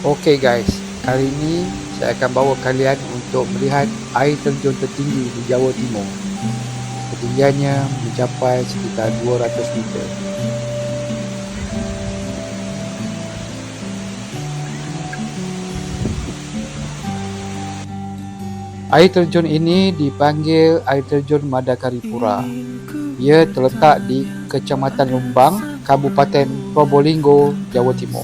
Okey guys, hari ini saya akan bawa kalian untuk melihat air terjun tertinggi di Jawa Timur. Ketinggiannya mencapai sekitar 200 meter. Air terjun ini dipanggil air terjun Madakaripura. Ia terletak di Kecamatan Lumbang, Kabupaten Probolinggo, Jawa Timur.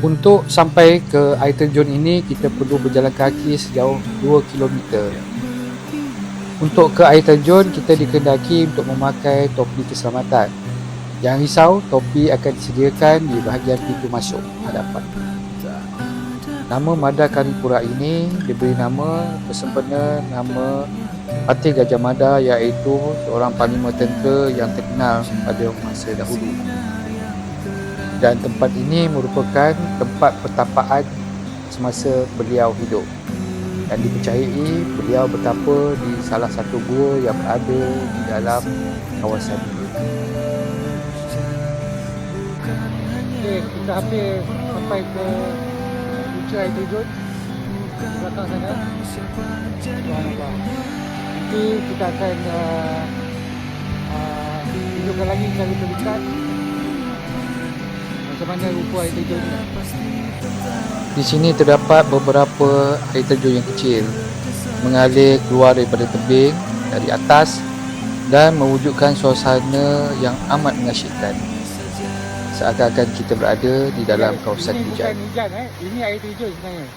Untuk sampai ke air terjun ini, kita perlu berjalan kaki sejauh 2 km. Untuk ke air terjun, kita dikehendaki untuk memakai topi keselamatan. Jangan risau, topi akan disediakan di bahagian pintu masuk hadapan. Nama Madakaripura ini diberi nama bersempena nama Patih Gajah Mada, iaitu seorang panglima tentera yang terkenal pada masa dahulu. Dan tempat ini merupakan tempat pertapaan semasa beliau hidup. Dan dipercayai beliau bertapa di salah satu gua yang berada di dalam kawasan ini. Okey, kita hampir sampai ke puncak air terjun di belakang sana. Tuan abang. Nanti kita akan tunjukkan lagi secara lebih dekat macam mana rupa air terjun ni. Di sini terdapat beberapa air terjun yang kecil mengalir keluar daripada tebing dari atas dan mewujudkan suasana yang amat mengasyikkan. Seakan-akan kita berada di dalam kawasan hujan. Ini air terjun sebenarnya.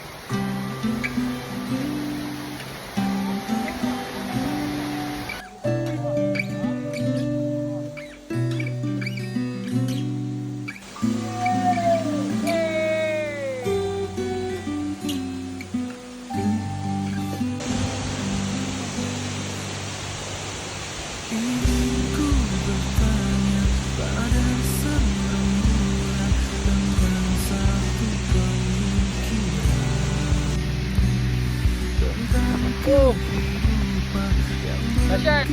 Dahsyat.